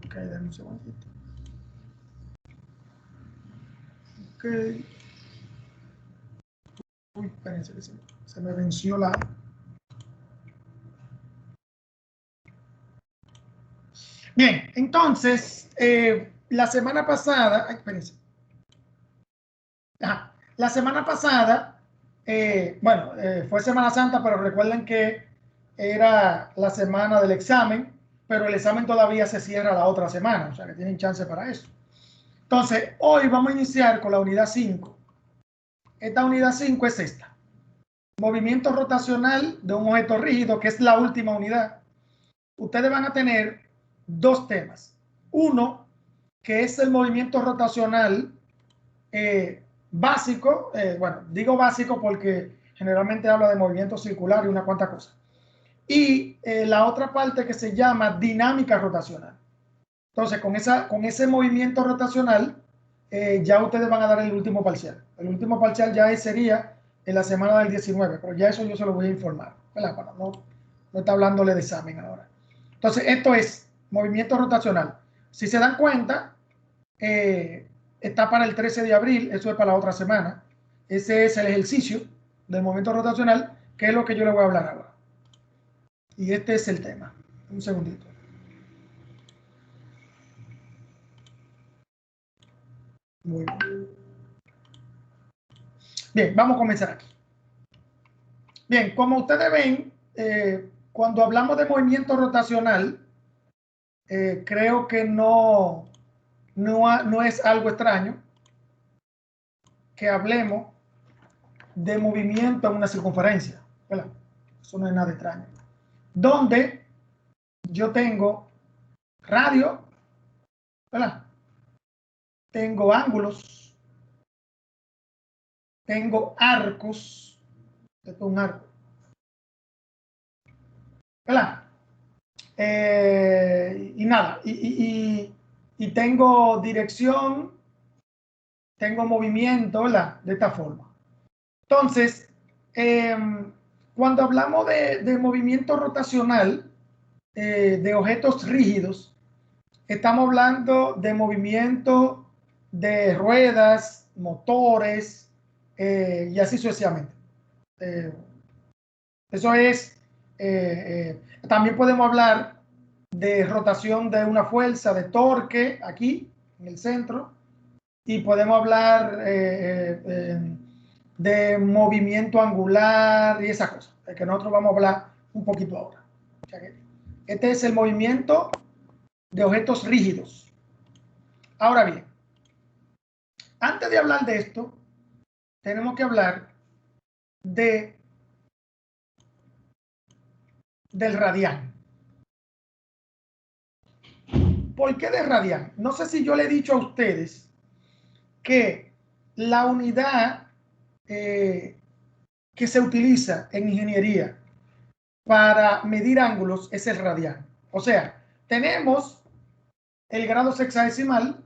Ok, dame un segundito. Ok. Uy, espérense que se me venció la... Bien, entonces, la semana pasada... Ay, espérense. Ajá. La semana pasada, fue Semana Santa, pero recuerden que era la semana del examen, pero el examen todavía se cierra la otra semana, o sea que tienen chance para eso. Entonces, hoy vamos a iniciar con la unidad 5. Esta unidad 5 es esta. Movimiento rotacional de un objeto rígido, que es la última unidad. Ustedes van a tener dos temas. Uno, que es el movimiento rotacional básico. Bueno, digo básico porque generalmente habla de movimiento circular y una cuanta cosa. Y la otra parte que se llama dinámica rotacional. Entonces, con ese movimiento rotacional, ya ustedes van a dar el último parcial. El último parcial ya sería en la semana del 19, pero ya eso yo se lo voy a informar, ¿verdad? Para no está hablándole de examen ahora. Entonces, esto es movimiento rotacional. Si se dan cuenta, está para el 13 de abril, eso es para la otra semana. Ese es el ejercicio del movimiento rotacional, que es lo que yo le voy a hablar ahora. Y este es el tema. Un segundito. Muy bien. Bien, vamos a comenzar aquí. Bien, como ustedes ven, cuando hablamos de movimiento rotacional, creo que no es algo extraño que hablemos de movimiento en una circunferencia, ¿verdad? Eso no es nada extraño. Donde yo tengo radio, ¿verdad? Tengo ángulos, tengo arcos, esto es un arco, ¿verdad? Y nada, y tengo dirección, tengo movimiento, ¿verdad? De esta forma. Entonces, cuando hablamos de movimiento rotacional de objetos rígidos, estamos hablando de movimiento de ruedas, motores y así sucesivamente. Eso es, también podemos hablar de rotación de una fuerza, de torque, aquí en el centro, y podemos hablar de movimiento angular y esa cosa, de que nosotros vamos a hablar un poquito ahora. O sea que este es el movimiento de objetos rígidos. Ahora bien, antes de hablar de esto, tenemos que hablar del radián. ¿Por qué de radián? No sé si yo le he dicho a ustedes que la unidad que se utiliza en ingeniería para medir ángulos es el radián. O sea, tenemos el grado sexagesimal,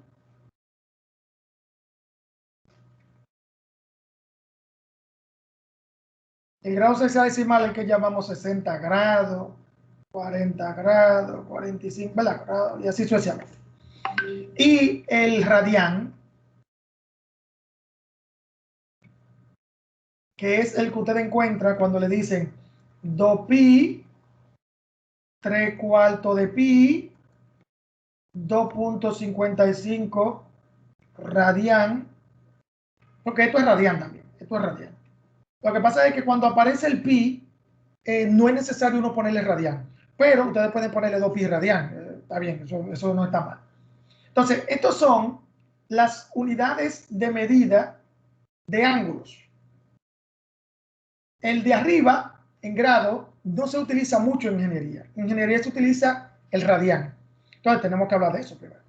el grado sexagesimal el que llamamos 60 grados, 40 grados, 45 grados y así sucesivamente. Y el radián, que es el que usted encuentra cuando le dicen 2pi, 3/4 de pi, 2.55 radián, porque esto es radián también, esto es radián. Lo que pasa es que cuando aparece el pi, no es necesario uno ponerle radián, pero ustedes pueden ponerle 2pi radián, está bien, eso no está mal. Entonces, estos son las unidades de medida de ángulos. El de arriba, en grado, no se utiliza mucho en ingeniería. En ingeniería se utiliza el radián. Entonces, tenemos que hablar de eso primero.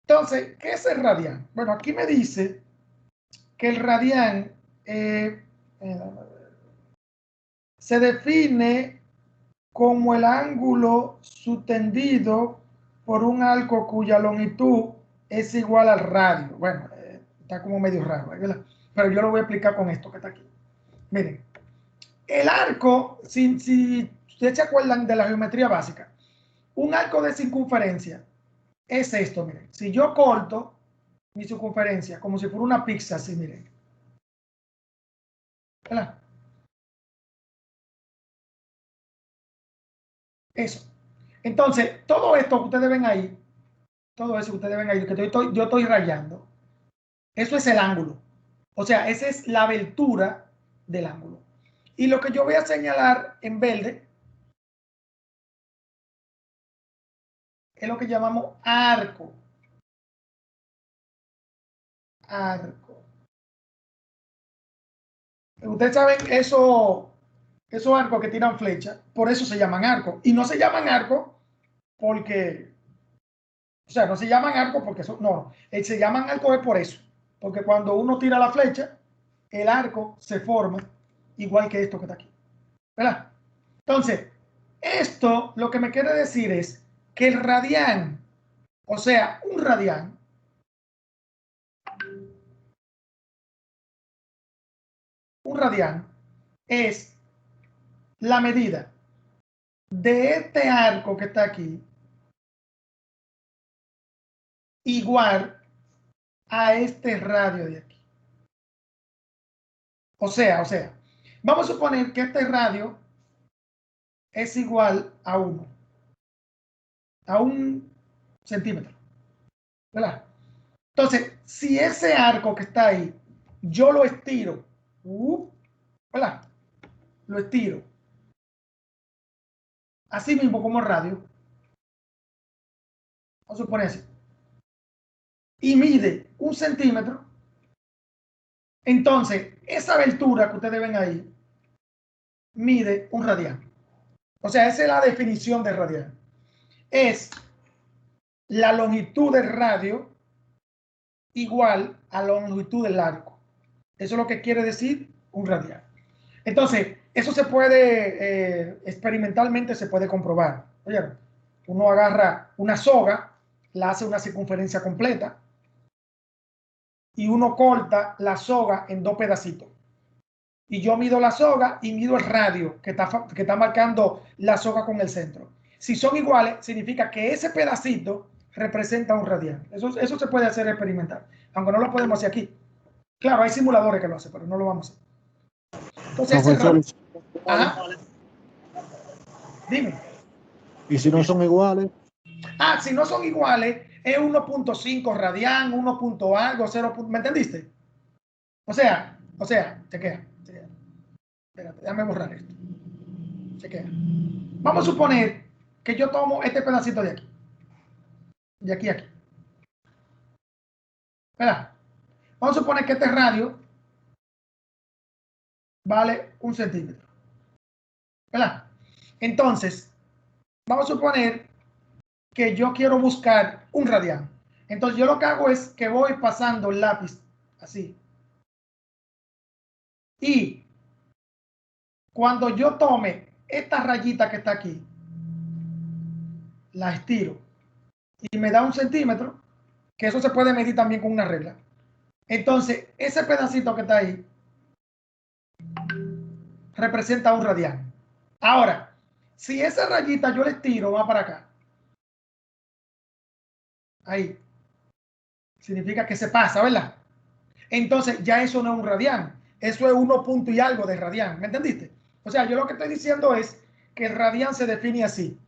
Entonces, ¿qué es el radián? Bueno, aquí me dice que el radián se define como el ángulo subtendido por un arco cuya longitud es igual al radio. Bueno, está como medio raro, ¿verdad? Pero yo lo voy a explicar con esto que está aquí. Miren, el arco, si ustedes se acuerdan de la geometría básica, un arco de circunferencia es esto, miren. Si yo corto mi circunferencia como si fuera una pizza, así, miren. ¿Verdad? Eso. Entonces, todo esto que ustedes ven ahí, todo eso que ustedes ven ahí, que yo estoy rayando, eso es el ángulo. O sea, esa es la abertura del ángulo. Y lo que yo voy a señalar en verde es lo que llamamos arco. Arco. Ustedes saben esos arcos que tiran flecha, por eso se llaman arcos. Y no se llaman arcos porque, o sea, no se llaman arcos porque eso, no, se llaman arcos es por eso. Porque cuando uno tira la flecha, el arco se forma igual que esto que está aquí. ¿Verdad? Entonces, esto lo que me quiere decir es que el radián, o sea, un radián es la medida de este arco que está aquí igual a este radio de aquí. O sea, vamos a suponer que este radio es igual a 1, a 1 centímetro, ¿verdad? Entonces, si ese arco que está ahí, yo lo estiro, ¿verdad? Lo estiro, así mismo como el radio, vamos a suponer así, y mide 1 centímetro, entonces esa abertura que ustedes ven ahí mide un radián. O sea, esa es la definición de radián. Es la longitud del radio igual a la longitud del arco. Eso es lo que quiere decir un radián. Entonces, eso se puede, experimentalmente se puede comprobar. ¿Oyeron? Uno agarra una soga, la hace una circunferencia completa y uno corta la soga en 2 pedacitos. Y yo mido la soga y mido el radio que está marcando la soga con el centro. Si son iguales, significa que ese pedacito representa un radián. Eso se puede hacer experimental, aunque no lo podemos hacer aquí. Claro, hay simuladores que lo hacen, pero no lo vamos a hacer. Entonces, Profesor, ajá, dime. ¿y si no son iguales? Si no son iguales, es 1.5 radián, 1 punto algo, 0. ¿Me entendiste? O sea, te queda. Espérate, déjame borrar esto. Se queda. Vamos a suponer que yo tomo este pedacito de aquí. De aquí a aquí. ¿Verdad? Vamos a suponer que este radio vale 1 centímetro. ¿Verdad? Entonces, vamos a suponer que yo quiero buscar un radián. Entonces, yo lo que hago es que voy pasando el lápiz así. Y cuando yo tome esta rayita que está aquí, la estiro y me da 1 centímetro, que eso se puede medir también con una regla. Entonces, ese pedacito que está ahí representa un radián. Ahora, si esa rayita yo le tiro, va para acá. Ahí. Significa que se pasa, ¿verdad? Entonces, ya eso no es un radián. Eso es 1 punto y algo de radián. ¿Me entendiste? O sea, yo lo que estoy diciendo es que el radián se define así.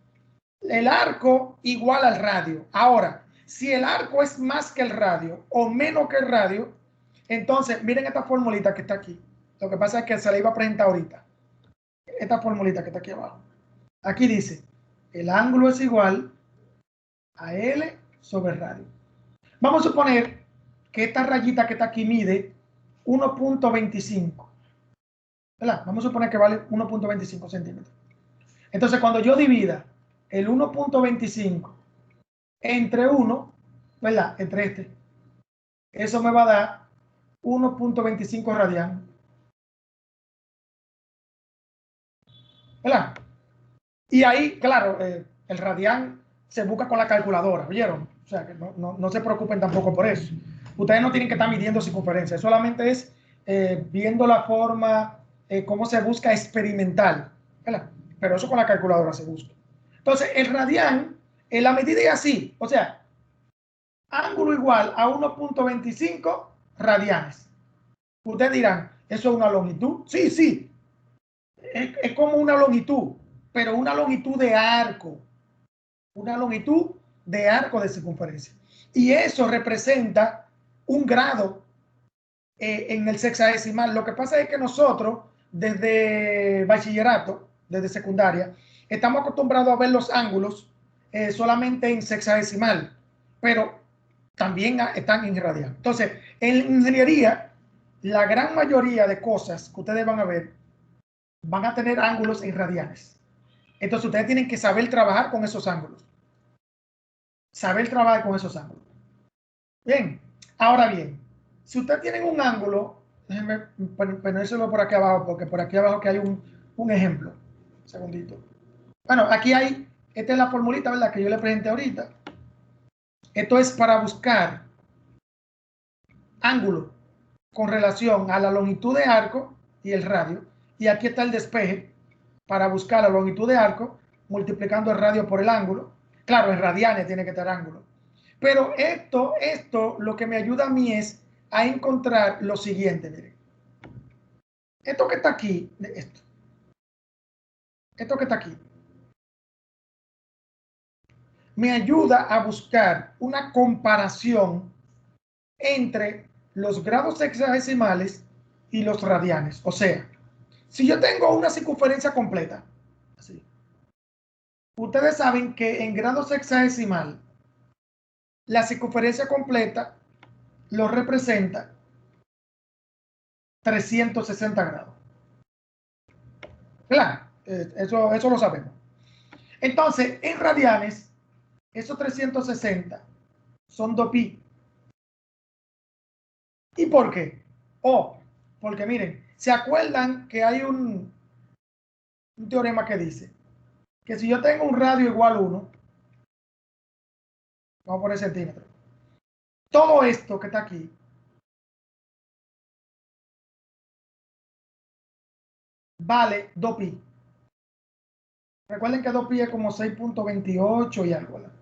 El arco igual al radio. Ahora, si el arco es más que el radio o menos que el radio, entonces, miren esta formulita que está aquí. Lo que pasa es que se la iba a presentar ahorita. Esta formulita que está aquí abajo. Aquí dice, el ángulo es igual a L sobre radio. Vamos a suponer que esta rayita que está aquí mide 1.25. ¿Verdad? Vamos a suponer que vale 1.25 centímetros. Entonces, cuando yo divida el 1.25 entre 1, ¿verdad? Entre este, eso me va a dar 1.25 radián. ¿Verdad? Y ahí, claro, el radián se busca con la calculadora, ¿vieron? O sea, que no se preocupen tampoco por eso. Ustedes no tienen que estar midiendo circunferencia, solamente es viendo la forma, cómo se busca experimental, ¿verdad? Pero eso con la calculadora se busca. Entonces, el radián, la medida es así, o sea, ángulo igual a 1.25 radianes. Ustedes dirán, ¿eso es una longitud? Sí, sí, es como una longitud, pero una longitud de arco. Una longitud de arco de circunferencia. Y eso representa un grado en el sexagesimal. Lo que pasa es que nosotros, desde bachillerato, desde secundaria, estamos acostumbrados a ver los ángulos solamente en sexagesimal, pero también están en radian. Entonces, en ingeniería, la gran mayoría de cosas que ustedes van a ver van a tener ángulos en radianes. Entonces, ustedes tienen que saber trabajar con esos ángulos. Saber trabajar con esos ángulos. Bien, ahora bien, si usted tiene un ángulo, déjenme ponérselo por aquí abajo, porque por aquí abajo que hay un ejemplo. Un segundito. Bueno, aquí hay, esta es la formulita, ¿verdad? Que yo le presenté ahorita. Esto es para buscar ángulo con relación a la longitud de arco y el radio. Y aquí está el despeje para buscar la longitud de arco multiplicando el radio por el ángulo. Claro, en radianes tiene que estar ángulo. Pero esto lo que me ayuda a mí es a encontrar lo siguiente, miren. Esto que está aquí, esto que está aquí, me ayuda a buscar una comparación entre los grados sexagesimales y los radianes. O sea, si yo tengo una circunferencia completa, así, ustedes saben que en grado sexagesimal, la circunferencia completa lo representa 360 grados. Claro, eso lo sabemos. Entonces, en radianes, esos 360 son 2pi. ¿Y por qué? Porque miren, ¿se acuerdan que hay un teorema que dice que si yo tengo un radio igual a 1, vamos a poner centímetros, todo esto que está aquí vale 2pi. Recuerden que 2pi es como 6.28 y algo, ¿verdad?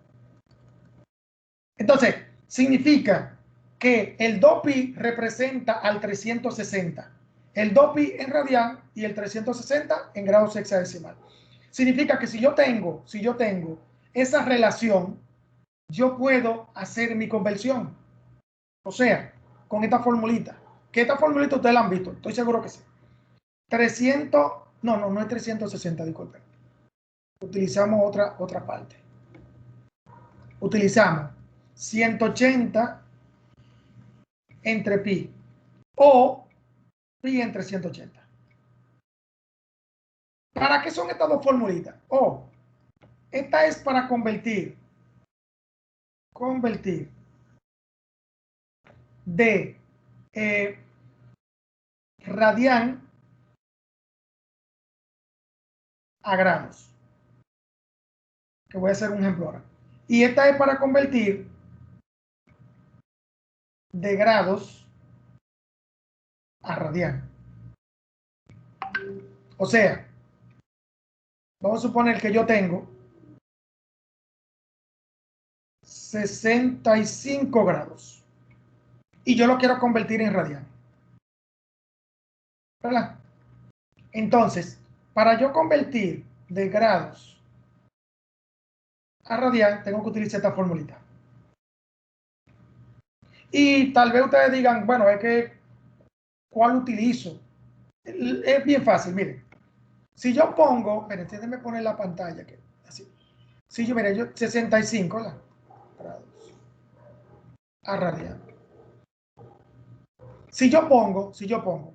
Entonces, significa que el 2pi representa al 360. El 2pi en radian y el 360 en grado sexagesimal. Significa que si yo tengo esa relación, yo puedo hacer mi conversión. O sea, con esta formulita. Que esta formulita ustedes la han visto, estoy seguro que sí. 300, no es 360, disculpen. Utilizamos otra parte. Utilizamos 180 entre pi o pi entre 180. ¿Para qué son estas dos formulitas? Esta es para convertir de radian a grados. Que voy a hacer un ejemplo ahora. Y esta es para convertir de grados a radian. O sea, vamos a suponer que yo tengo 65 grados y yo lo quiero convertir en radian. ¿Verdad? Entonces, para yo convertir de grados a radian, tengo que utilizar esta formulita. Y tal vez ustedes digan, bueno, es que, ¿cuál utilizo? Es bien fácil, miren. Si yo pongo, miren, déjenme poner la pantalla, que así. Si yo, miren, yo 65 grados a radian. Si yo pongo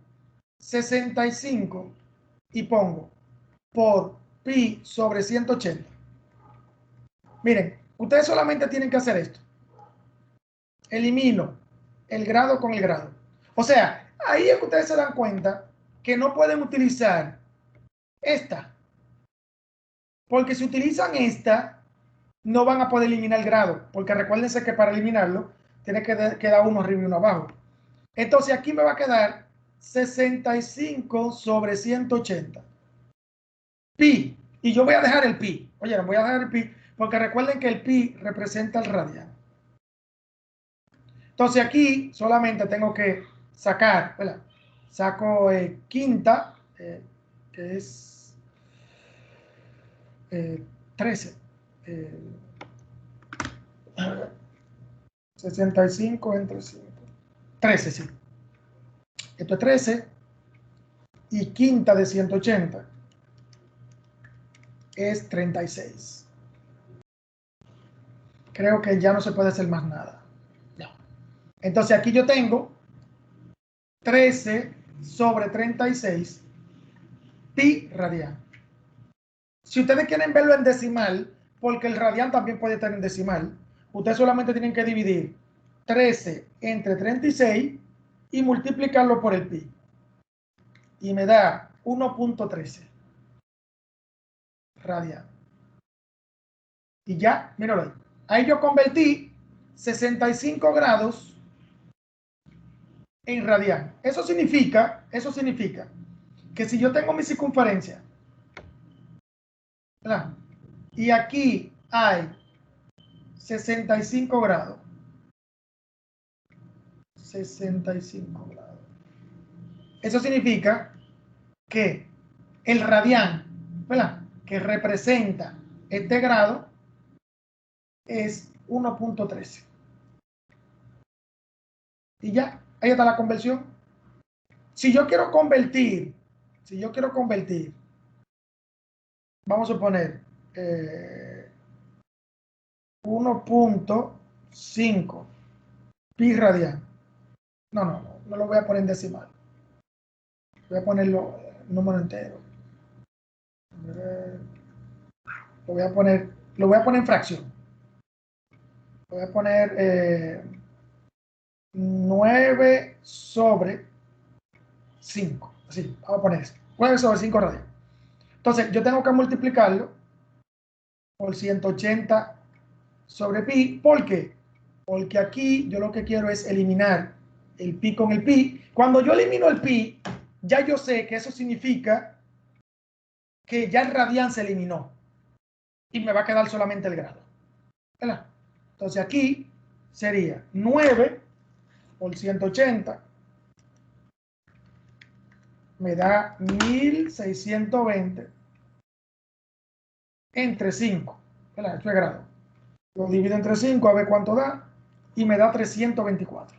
65 y pongo por pi sobre 180. Miren, ustedes solamente tienen que hacer esto. Elimino el grado con el grado. O sea, ahí es que ustedes se dan cuenta que no pueden utilizar esta. Porque si utilizan esta, no van a poder eliminar el grado. Porque recuérdense que para eliminarlo, tiene que quedar uno arriba y uno abajo. Entonces aquí me va a quedar 65 sobre 180. Pi. Y yo voy a dejar el pi. Oye, no voy a dejar el pi porque recuerden que el pi representa el radian. Entonces aquí solamente tengo que sacar, ¿verdad? Saco quinta, que es 13. 65 entre 5. 13, sí. Esto es 13. Y quinta de 180 es 36. Creo que ya no se puede hacer más nada. No. Entonces aquí yo tengo 13 sobre 36 pi radian. Si ustedes quieren verlo en decimal, porque el radian también puede estar en decimal, ustedes solamente tienen que dividir 13 entre 36 y multiplicarlo por el pi. Y me da 1.13 radian. Y ya, míralo ahí. Ahí yo convertí 65 grados en radian. Eso significa que si yo tengo mi circunferencia, ¿verdad? Y aquí hay 65 grados. 65 grados. Eso significa que el radian, ¿verdad?, que representa este grado es 1.13. Y ya, ahí está la conversión. Si yo quiero convertir, vamos a poner 1.5 pi radian. No lo voy a poner en decimal. Voy a ponerlo número entero. Lo voy a poner en fracción. Voy a poner 9 sobre 5. Así, vamos a poner eso. 9 sobre 5 radian. Entonces, yo tengo que multiplicarlo por 180 sobre pi. ¿Por qué? Porque aquí yo lo que quiero es eliminar el pi con el pi. Cuando yo elimino el pi, ya yo sé que eso significa que ya el radian se eliminó y me va a quedar solamente el grado, ¿verdad? Entonces aquí sería 9 por 180 me da 1620 entre 5, ¿verdad? Esto es grado. Lo divido entre 5 a ver cuánto da y me da 324.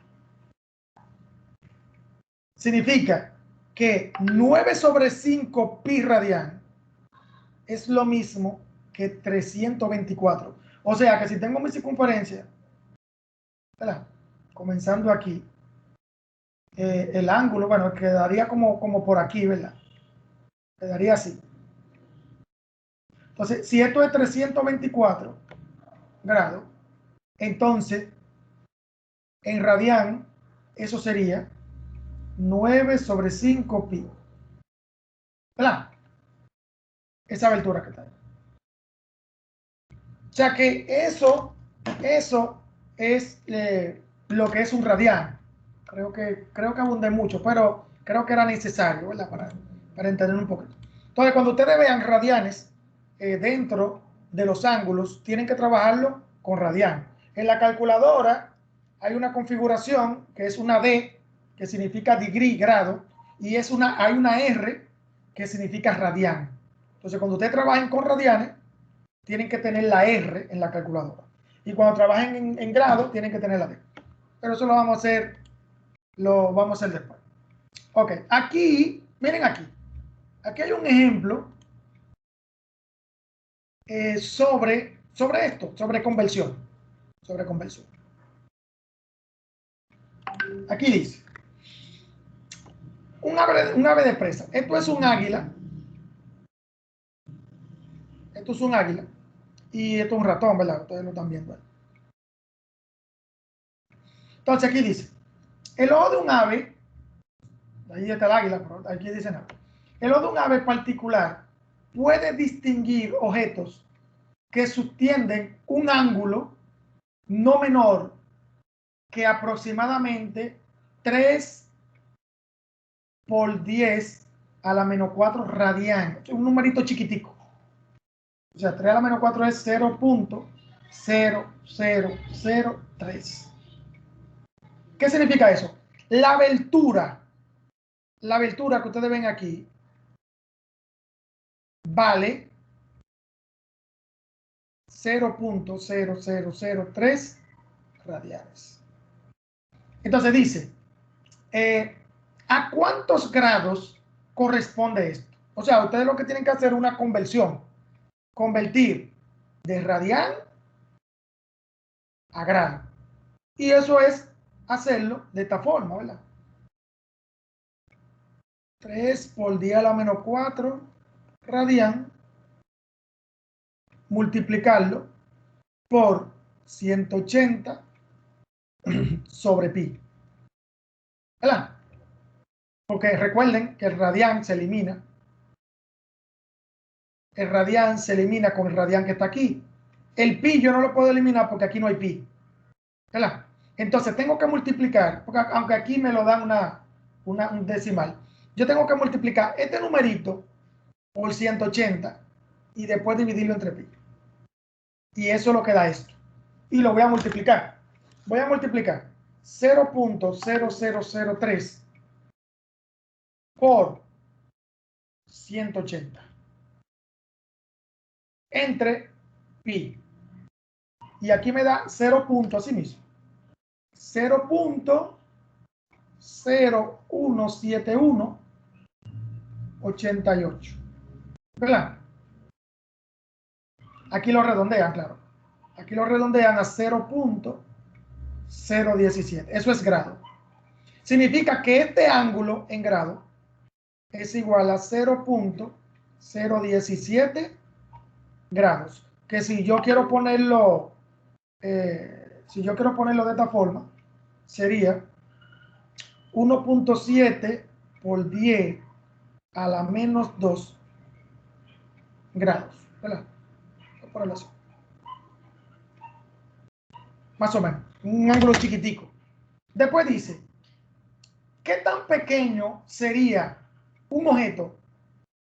Significa que 9 sobre 5 pi radian es lo mismo que 324. O sea que si tengo mi circunferencia, ¿verdad?, comenzando aquí, el ángulo, bueno, quedaría como por aquí, ¿verdad? Quedaría así. Entonces, si esto es 324 grados, entonces, en radian, eso sería 9 sobre 5 pi. ¿Verdad? Esa abertura que está ahí. O sea que eso es lo que es un radian. Creo que abundé mucho, pero creo que era necesario, ¿verdad?, para entender un poquito. Entonces, cuando ustedes vean radianes dentro de los ángulos, tienen que trabajarlo con radian. En la calculadora hay una configuración que es una D, que significa degree, grado, y hay una R, que significa radian. Entonces, cuando ustedes trabajen con radianes, tienen que tener la R en la calculadora. Y cuando trabajen en grado, tienen que tener la D. Pero eso lo vamos a hacer después. Ok, aquí, miren aquí. Aquí hay un ejemplo sobre esto, sobre conversión. Aquí dice, un ave de presa. Esto es un águila. Y esto es un ratón, ¿verdad? Ustedes lo están viendo. Entonces aquí dice, el ojo de un ave, ahí está el águila, pero aquí dice nada. El ojo de un ave particular puede distinguir objetos que subtienden un ángulo no menor que aproximadamente 3 por 10 a la menos 4 radian. Un numerito chiquitico. O sea, 3 a la menos 4 es 0.0003. ¿Qué significa eso? La abertura que ustedes ven aquí, vale 0.0003 radianes. Entonces dice, ¿a cuántos grados corresponde esto? O sea, ustedes lo que tienen que hacer es una conversión. Convertir de radian a grado. Y eso es hacerlo de esta forma, ¿verdad? 3 por 10 a la menos 4 radian, multiplicarlo por 180 sobre pi. ¿Verdad? Porque recuerden que el radian se elimina. El radian se elimina con el radian que está aquí. El pi yo no lo puedo eliminar porque aquí no hay pi. ¿Verdad? Entonces tengo que multiplicar, porque aunque aquí me lo dan un decimal, yo tengo que multiplicar este numerito por 180 y después dividirlo entre pi. Y eso es lo que da esto. Y lo voy a multiplicar. Voy a multiplicar 0.0003 por 180 entre pi. Y aquí me da 0 punto así mismo. 0.017188. ¿Verdad? Aquí lo redondean, claro. Aquí lo redondean a 0.017. Eso es grado. Significa que este ángulo en grado es igual a 0.017 grados. Que si yo quiero ponerlo, de esta forma, sería 1.7 por 10 a la menos 2 grados. ¿Verdad? Por el azul. Más o menos. Un ángulo chiquitico. Después dice, ¿qué tan pequeño sería un objeto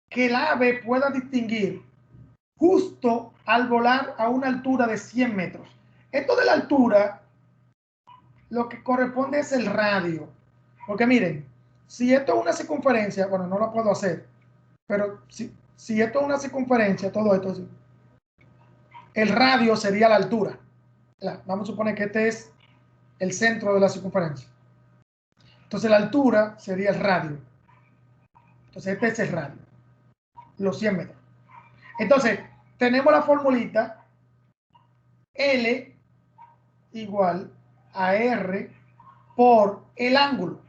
que el ave pueda distinguir justo al volar a una altura de 100 metros? Esto de la altura, lo que corresponde es el radio. Porque miren, si esto es una circunferencia, bueno, no lo puedo hacer, pero si esto es una circunferencia, todo esto, el radio sería la altura. Vamos a suponer que este es el centro de la circunferencia. Entonces la altura sería el radio. Entonces este es el radio, los 100 metros. Entonces tenemos la formulita L igual a R por el ángulo.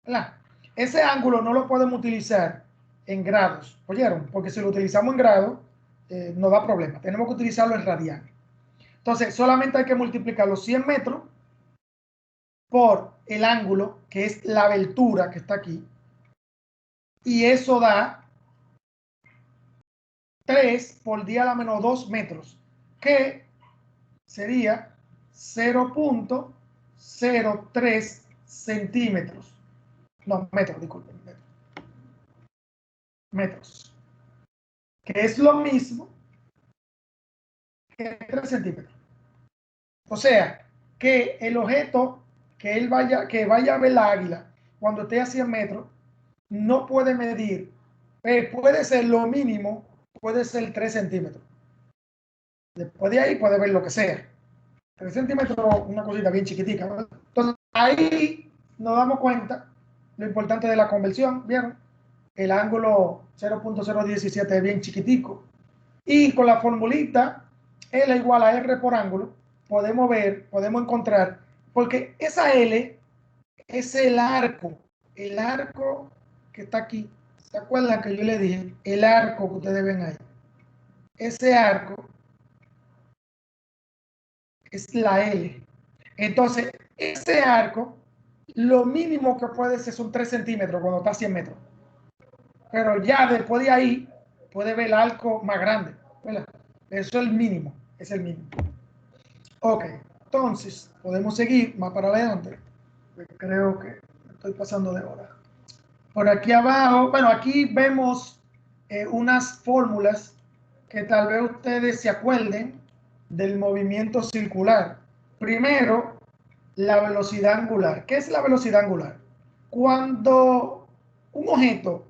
¿Verdad? Ese ángulo no lo podemos utilizar en grados, ¿oyeron? Porque si lo utilizamos en grados, no da problema. Tenemos que utilizarlo en radian. Entonces solamente hay que multiplicar los 100 metros por el ángulo, que es la abertura que está aquí, y eso da 3 por 10 a la menos 2 metros, que sería 0.03 centímetros. No, metros, disculpen. Metros. Que es lo mismo que 3 centímetros. O sea, que el objeto que vaya a ver la águila cuando esté a 100 metros, no puede medir, puede ser lo mínimo, puede ser 3 centímetros. Después de ahí puede ver lo que sea. 3 centímetros, una cosita bien chiquitica, ¿verdad? Entonces, ahí nos damos cuenta lo importante de la conversión, ¿vieron? El ángulo 0.017 es bien chiquitico. Y con la formulita L igual a R por ángulo, podemos encontrar, porque esa L es el arco que está aquí. ¿Se acuerdan que yo le dije? El arco que ustedes ven ahí. Ese arco es la L. Entonces, ese arco, lo mínimo que puede ser son 3 centímetros cuando está a 100 metros. Pero ya después de ahí, puede ver el arco más grande, ¿verdad? Eso es el mínimo, es el mínimo. Ok, entonces, podemos seguir más para adelante. Creo que estoy pasando de hora. Por aquí abajo, bueno, aquí vemos unas fórmulas que tal vez ustedes se acuerden del movimiento circular. Primero, la velocidad angular. ¿Qué es la velocidad angular? Cuando un objeto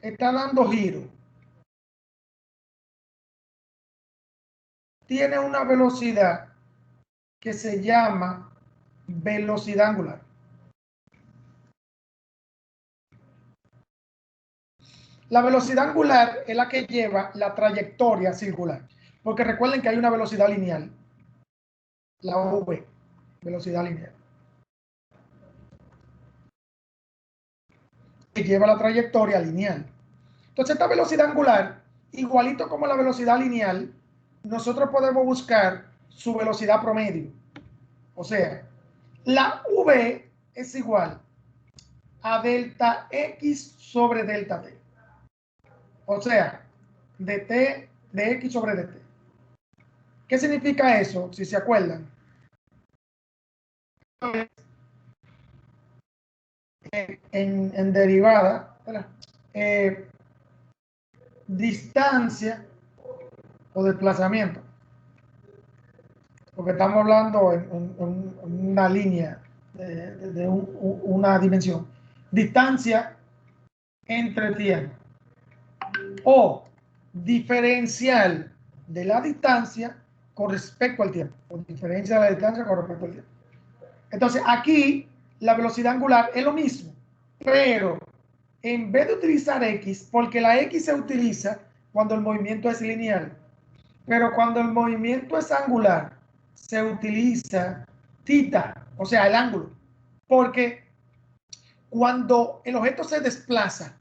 está dando giro, tiene una velocidad que se llama velocidad angular. La velocidad angular es la que lleva la trayectoria circular, porque recuerden que hay una velocidad lineal, la v, velocidad lineal, que lleva la trayectoria lineal. Entonces, esta velocidad angular, igualito como la velocidad lineal, nosotros podemos buscar su velocidad promedio. O sea, la v es igual a delta x sobre delta t. O sea, dt de x sobre dt. ¿Qué significa eso? Si se acuerdan. En derivada, distancia o desplazamiento. Porque estamos hablando en una línea de una dimensión. Distancia entre tiempo. O diferencial de la distancia con respecto al tiempo. O diferencia de la distancia con respecto al tiempo. Entonces, aquí la velocidad angular es lo mismo, pero en vez de utilizar x, porque la x se utiliza cuando el movimiento es lineal, pero cuando el movimiento es angular, se utiliza θ, o sea, el ángulo, porque cuando el objeto se desplaza,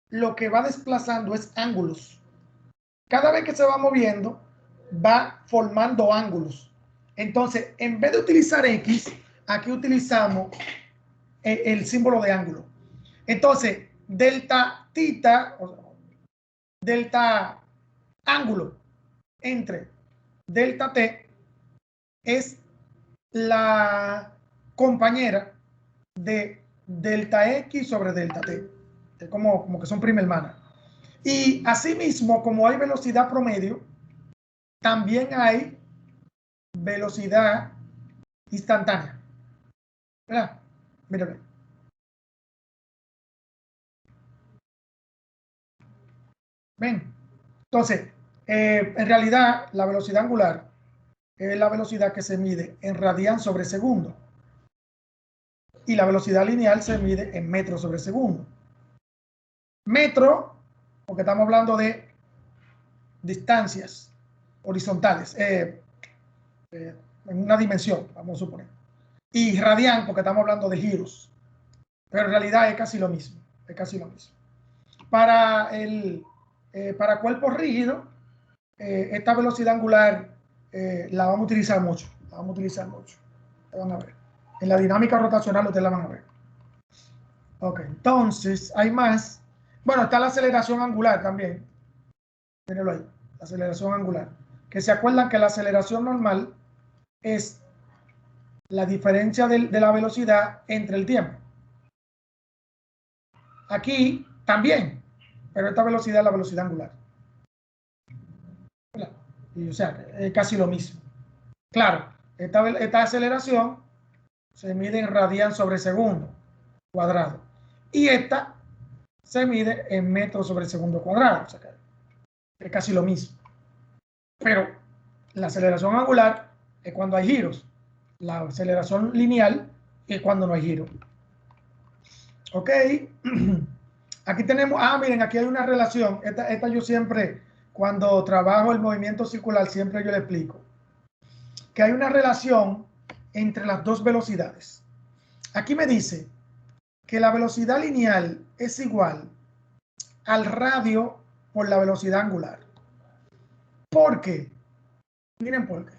lo que va desplazando es ángulos. Cada vez que se va moviendo, va formando ángulos. Entonces, en vez de utilizar x, aquí utilizamos el símbolo de ángulo. Entonces, delta θ, delta ángulo entre delta t es la compañera de delta x sobre delta t. Es como que son prima hermana. Y asimismo, como hay velocidad promedio, también hay velocidad instantánea. ¿Verdad? Mira. ¿Ven? Entonces, en realidad, la velocidad angular es la velocidad que se mide en radian sobre segundo. Y la velocidad lineal se mide en metros sobre segundo. Metro, porque estamos hablando de distancias horizontales, en una dimensión, vamos a suponer. Y radian, porque estamos hablando de giros. Pero en realidad es casi lo mismo. Es casi lo mismo. Para cuerpos rígidos, esta velocidad angular la vamos a utilizar mucho. La vamos a utilizar mucho. La van a ver. En la dinámica rotacional ustedes la van a ver. Ok, entonces hay más. Bueno, está la aceleración angular también. Mírenlo ahí. La aceleración angular. Que se acuerdan que la aceleración normal es la diferencia de la velocidad entre el tiempo. Aquí también, pero esta velocidad es la velocidad angular. Y, o sea, es casi lo mismo. Claro, esta aceleración se mide en radian sobre segundo cuadrado. Y esta se mide en metros sobre segundo cuadrado. O sea, es casi lo mismo. Pero la aceleración angular es cuando hay giros. La aceleración lineal es cuando no hay giro. Ok. Aquí tenemos, miren, aquí hay una relación. Esta yo siempre, cuando trabajo el movimiento circular, siempre yo le explico. Que hay una relación entre las dos velocidades. Aquí me dice que la velocidad lineal es igual al radio por la velocidad angular. ¿Por qué? Miren por qué.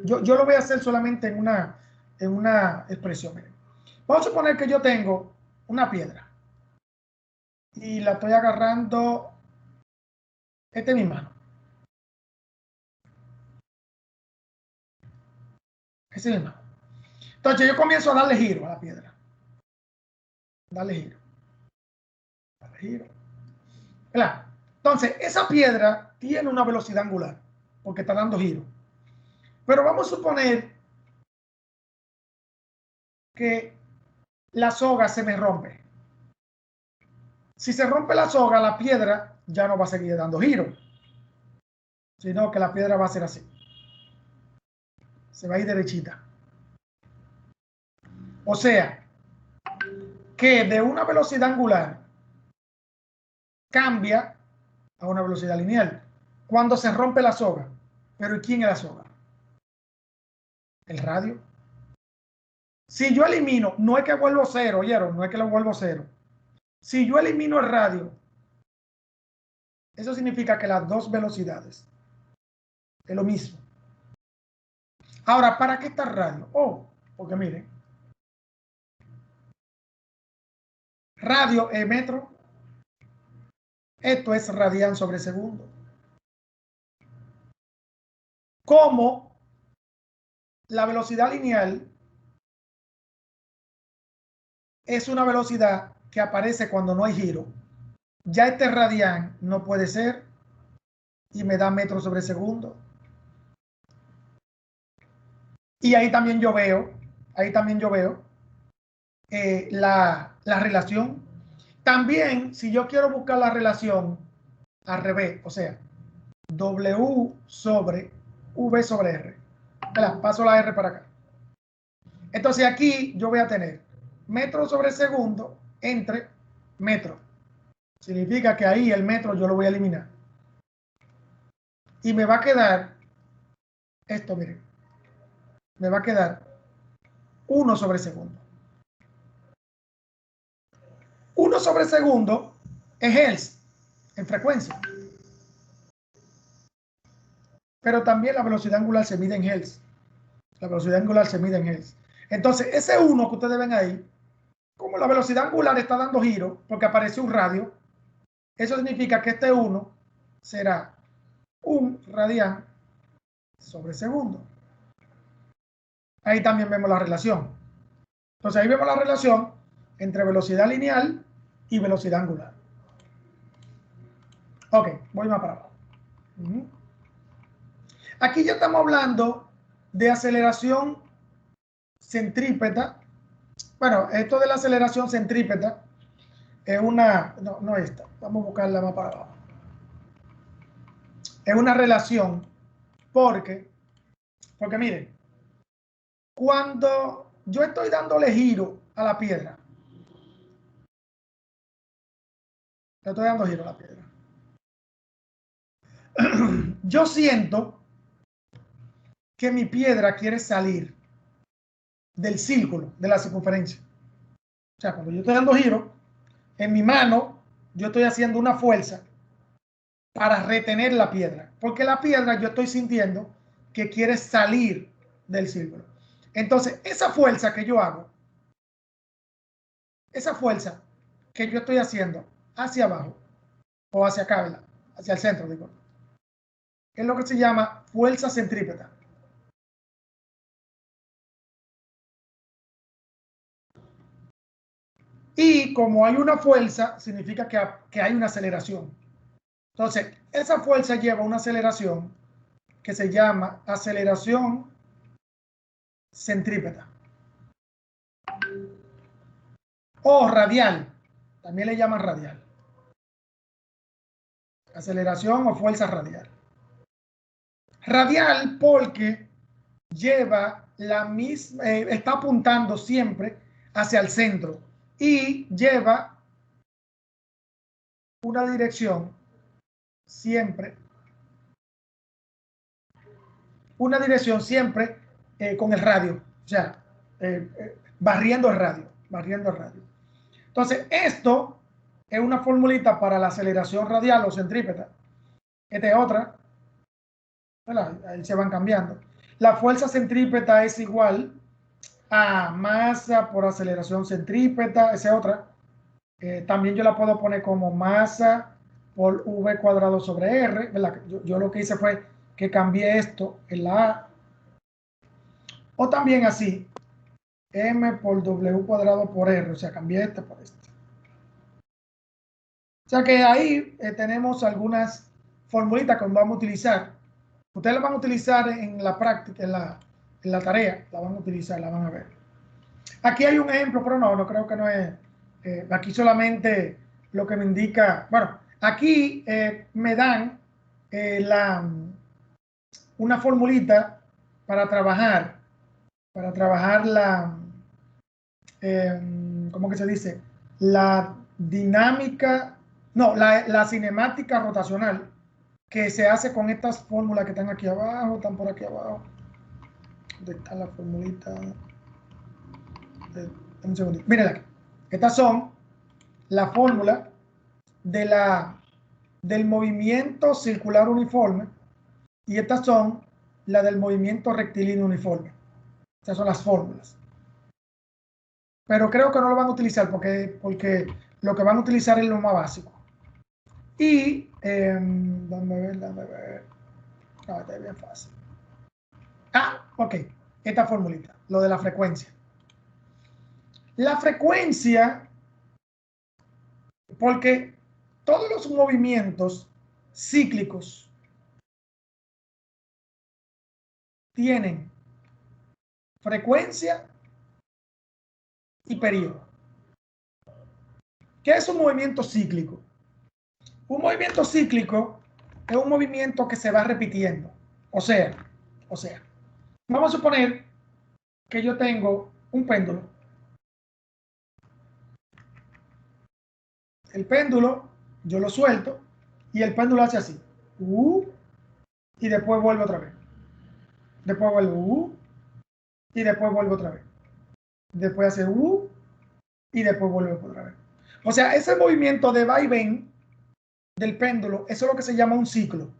Yo lo voy a hacer solamente en una expresión. Miren. Vamos a suponer que yo tengo una piedra y la estoy agarrando. Esta es mi mano. Esa es mi mano. Entonces yo comienzo a darle giro a la piedra. Darle giro. Darle giro. ¿Verdad? Entonces, esa piedra tiene una velocidad angular porque está dando giro. Pero vamos a suponer que la soga se me rompe. Si se rompe la soga, la piedra ya no va a seguir dando giro, sino que la piedra va a ser así. Se va a ir derechita. O sea, que de una velocidad angular cambia a una velocidad lineal cuando se rompe la soga. Pero ¿y quién es la soga? El radio. Si yo elimino, no es que vuelvo cero, ¿oyeron? No es que lo vuelvo cero. Si yo elimino el radio, eso significa que las dos velocidades es lo mismo. Ahora, ¿para qué está el radio? Oh, porque miren, radio es metro, esto es radian sobre segundo. Como la velocidad lineal es una velocidad que aparece cuando no hay giro, ya este radian no puede ser y me da metros sobre segundo. Y ahí también yo veo la relación. También, si yo quiero buscar la relación al revés, o sea, W sobre V sobre R. Paso la R para acá. Entonces aquí yo voy a tener metro sobre segundo entre metro. Significa que ahí el metro yo lo voy a eliminar. Y me va a quedar esto, miren. Me va a quedar 1 sobre segundo. 1 sobre segundo es hertz en frecuencia. Pero también la velocidad angular se mide en hertz. La velocidad angular se mide en hertz. Entonces, ese 1 que ustedes ven ahí, como la velocidad angular está dando giro, porque aparece un radio, eso significa que este 1 será 1 radian sobre segundo. Ahí también vemos la relación. Entonces, ahí vemos la relación entre velocidad lineal y velocidad angular. Ok, voy más para abajo. Aquí ya estamos hablando de aceleración centrípeta. Bueno, esto de la aceleración centrípeta es una, no esta, vamos a buscarla más para abajo. Es una relación porque miren, cuando yo estoy dándole giro a la piedra, le estoy dando giro a la piedra, yo siento que mi piedra quiere salir del círculo, de la circunferencia. O sea, cuando yo estoy dando giro, en mi mano, yo estoy haciendo una fuerza para retener la piedra, porque la piedra yo estoy sintiendo que quiere salir del círculo. Entonces, esa fuerza que yo hago, esa fuerza que yo estoy haciendo hacia abajo o hacia acá, ¿verdad? Hacia el centro, digo, es lo que se llama fuerza centrípeta. Y como hay una fuerza, significa que hay una aceleración. Entonces, esa fuerza lleva una aceleración que se llama aceleración centrípeta. O radial, también le llaman radial. Aceleración o fuerza radial. Radial porque lleva la misma, está apuntando siempre hacia el centro y lleva una dirección siempre, con el radio, o sea, barriendo el radio. Entonces, esto es una formulita para la aceleración radial o centrípeta. Esta es otra, ¿verdad? Ahí se van cambiando. La fuerza centrípeta es igual a masa por aceleración centrípeta, esa es otra. También yo la puedo poner como masa por v cuadrado sobre r, ¿verdad? Yo lo que hice fue que cambié esto en la A. O también así, m por w cuadrado por r, o sea, cambié este por este. O sea que ahí tenemos algunas formulitas que vamos a utilizar. Ustedes las van a utilizar en la práctica, en la tarea, la van a utilizar, la van a ver. Aquí hay un ejemplo, pero no creo que no es. Aquí solamente lo que me indica, bueno, aquí me dan una formulita para trabajar ¿cómo que se dice? La dinámica, no, la cinemática rotacional que se hace con estas fórmulas que están aquí abajo, están por aquí abajo. ¿Dónde está la formulita? Un segundito. Miren aquí. Estas son la fórmula del movimiento circular uniforme y estas son la del movimiento rectilíneo uniforme. Estas son las fórmulas. Pero creo que no lo van a utilizar porque lo que van a utilizar es lo más básico. Y, dame ver. No, está bien fácil. Ok. Esta formulita, lo de la frecuencia. La frecuencia, porque todos los movimientos cíclicos tienen frecuencia y periodo. ¿Qué es un movimiento cíclico? Un movimiento cíclico es un movimiento que se va repitiendo. O sea, vamos a suponer que yo tengo un péndulo. El péndulo, yo lo suelto y el péndulo hace así. Y después vuelve otra vez. Después vuelve y después vuelve otra vez. Después hace y después vuelve otra vez. O sea, ese movimiento de va y ven del péndulo, eso es lo que se llama un ciclo.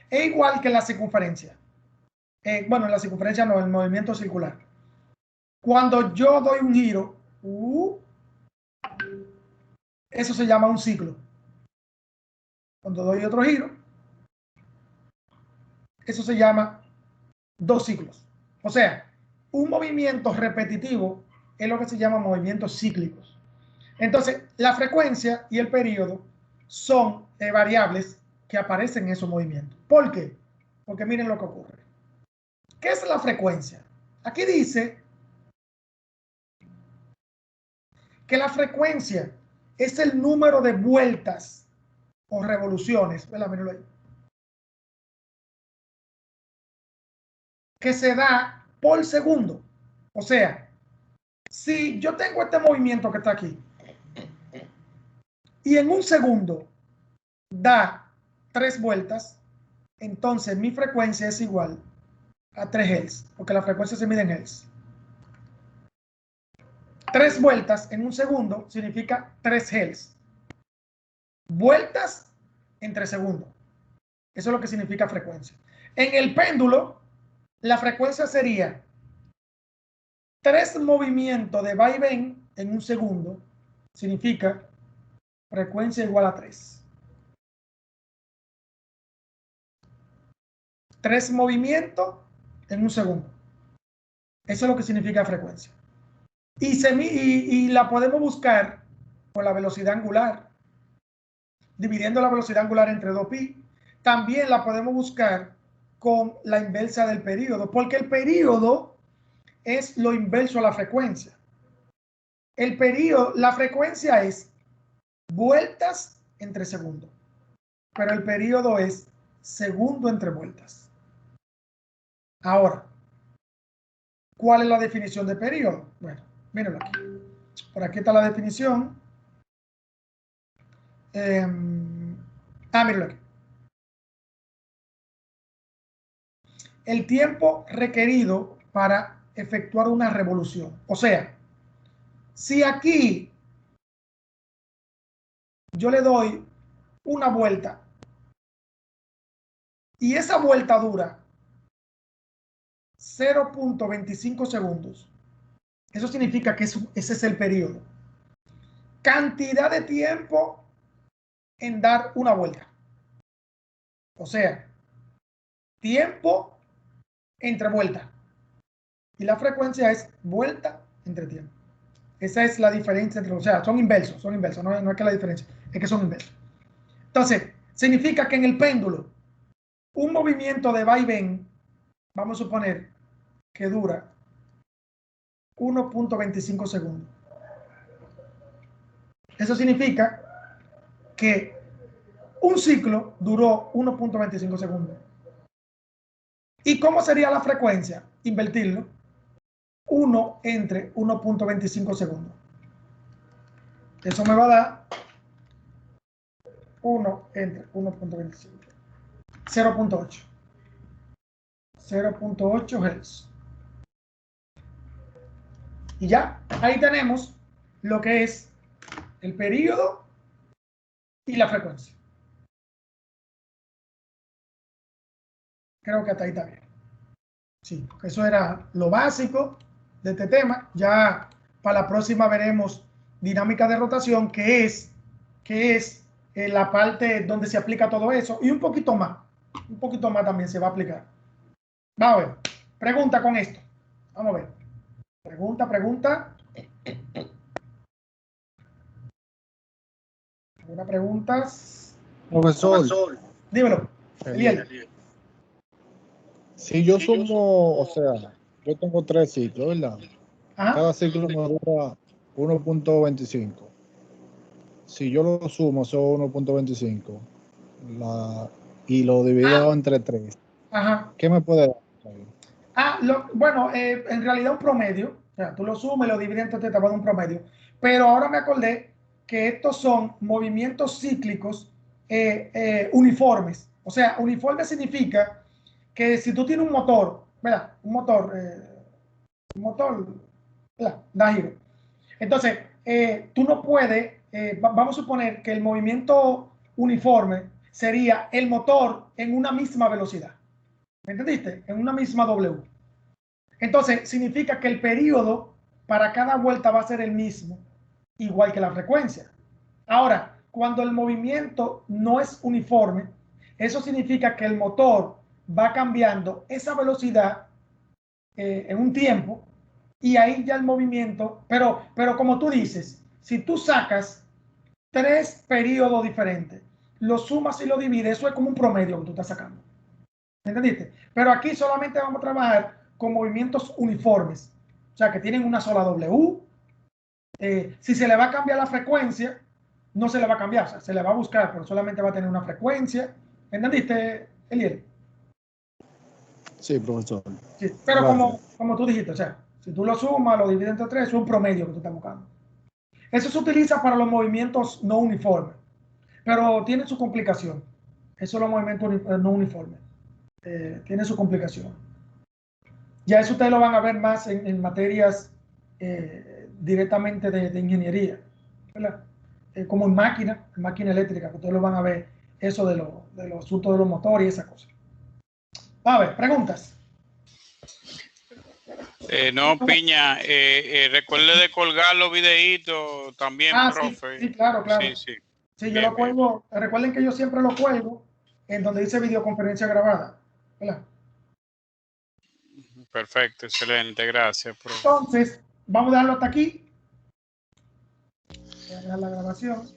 Es igual que la circunferencia. Bueno, la circunferencia no, el movimiento circular. Cuando yo doy un giro, eso se llama un ciclo. Cuando doy otro giro, eso se llama dos ciclos. O sea, un movimiento repetitivo es lo que se llama movimientos cíclicos. Entonces, la frecuencia y el periodo son variables que aparecen en esos movimientos. ¿Por qué? Porque miren lo que ocurre. ¿Qué es la frecuencia? Aquí dice que la frecuencia es el número de vueltas o revoluciones, mírenlo ahí, que se da por segundo. O sea, si yo tengo este movimiento que está aquí y en un segundo da 3 vueltas, entonces mi frecuencia es igual a 3 Hz, porque la frecuencia se mide en Hz. 3 vueltas en un segundo significa 3 Hz. Vueltas en 3 segundos. Eso es lo que significa frecuencia. En el péndulo, la frecuencia sería 3 movimientos de va y ven en un segundo. Significa frecuencia igual a 3. 3 movimientos en un segundo. Eso es lo que significa frecuencia. Y la podemos buscar con la velocidad angular, dividiendo la velocidad angular entre 2pi. También la podemos buscar con la inversa del período, porque el período es lo inverso a la frecuencia. El período, la frecuencia es vueltas entre segundos, pero el período es segundo entre vueltas. Ahora, ¿cuál es la definición de período? Bueno, mírenlo aquí. Por aquí está la definición. Mírenlo aquí. El tiempo requerido para efectuar una revolución. O sea, si aquí yo le doy una vuelta y esa vuelta dura 0.25 segundos, eso significa que ese es el periodo. Cantidad de tiempo en dar una vuelta. O sea, tiempo entre vuelta. Y la frecuencia es vuelta entre tiempo. Esa es la diferencia entre, o sea, son inversos, no es que la diferencia, es que son inversos. Entonces, significa que en el péndulo, un movimiento de va y ven, vamos a suponer que dura 1.25 segundos. Eso significa que un ciclo duró 1.25 segundos. ¿Y cómo sería la frecuencia? Invertirlo. 1 entre 1.25 segundos. Eso me va a dar 1 entre 1.25. 0.8. 0.8 Hz. Y ya, ahí tenemos lo que es el periodo y la frecuencia. Creo que hasta ahí está bien. Sí, eso era lo básico de este tema. Ya para la próxima veremos dinámica de rotación, que es la parte donde se aplica todo eso, y un poquito más también se va a aplicar. Vamos a ver, pregunta con esto. Vamos a ver. Pregunta. ¿Alguna pregunta? Profesor, Dímelo, Eliel. si yo sumo, o sea, yo tengo 3 ciclos, ¿verdad? Ajá. Cada ciclo me dura 1.25. Si yo lo sumo, son 1.25 y lo divido entre 3, Ajá. ¿qué me puede dar? Bueno, en realidad un promedio, o sea, tú lo sumas y lo divides entre te va a dar un promedio. Pero ahora me acordé que estos son movimientos cíclicos uniformes. O sea, uniforme significa que si tú tienes un motor, ¿verdad? Un motor, ¿verdad? Da giro. Entonces, tú no puedes, vamos a suponer que el movimiento uniforme sería el motor en una misma velocidad. ¿Me entendiste? En una misma W. Entonces, significa que el periodo para cada vuelta va a ser el mismo, igual que la frecuencia. Ahora, cuando el movimiento no es uniforme, eso significa que el motor va cambiando esa velocidad en un tiempo y ahí ya el movimiento, pero como tú dices, si tú sacas 3 periodos diferentes, lo sumas y lo divides, eso es como un promedio que tú estás sacando. ¿Entendiste? Pero aquí solamente vamos a trabajar con movimientos uniformes, o sea, que tienen una sola W. Si se le va a cambiar la frecuencia, no se le va a cambiar, o sea, se le va a buscar, pero solamente va a tener una frecuencia. ¿Entendiste, Eliel? Sí, profesor. Sí, pero Gracias. como tú dijiste, o sea, si tú lo sumas, lo divides entre 3, es un promedio que tú estás buscando. Eso se utiliza para los movimientos no uniformes, pero tiene su complicación. Esos son los movimientos no uniformes. Tiene su complicación. Ya eso ustedes lo van a ver más en materias directamente de ingeniería, ¿verdad? Como en máquina eléctrica, que ustedes lo van a ver eso de los asuntos de los motores y esas cosas. A ver, preguntas. No, Piña, recuerde de colgar los videitos también, profe. Sí, claro. Sí. Sí, yo lo cuelgo. Recuerden que yo siempre lo cuelgo en donde dice videoconferencia grabada, ¿verdad? Perfecto, excelente, gracias, profe. Entonces, vamos a dejarlo hasta aquí. Voy a dejar la grabación.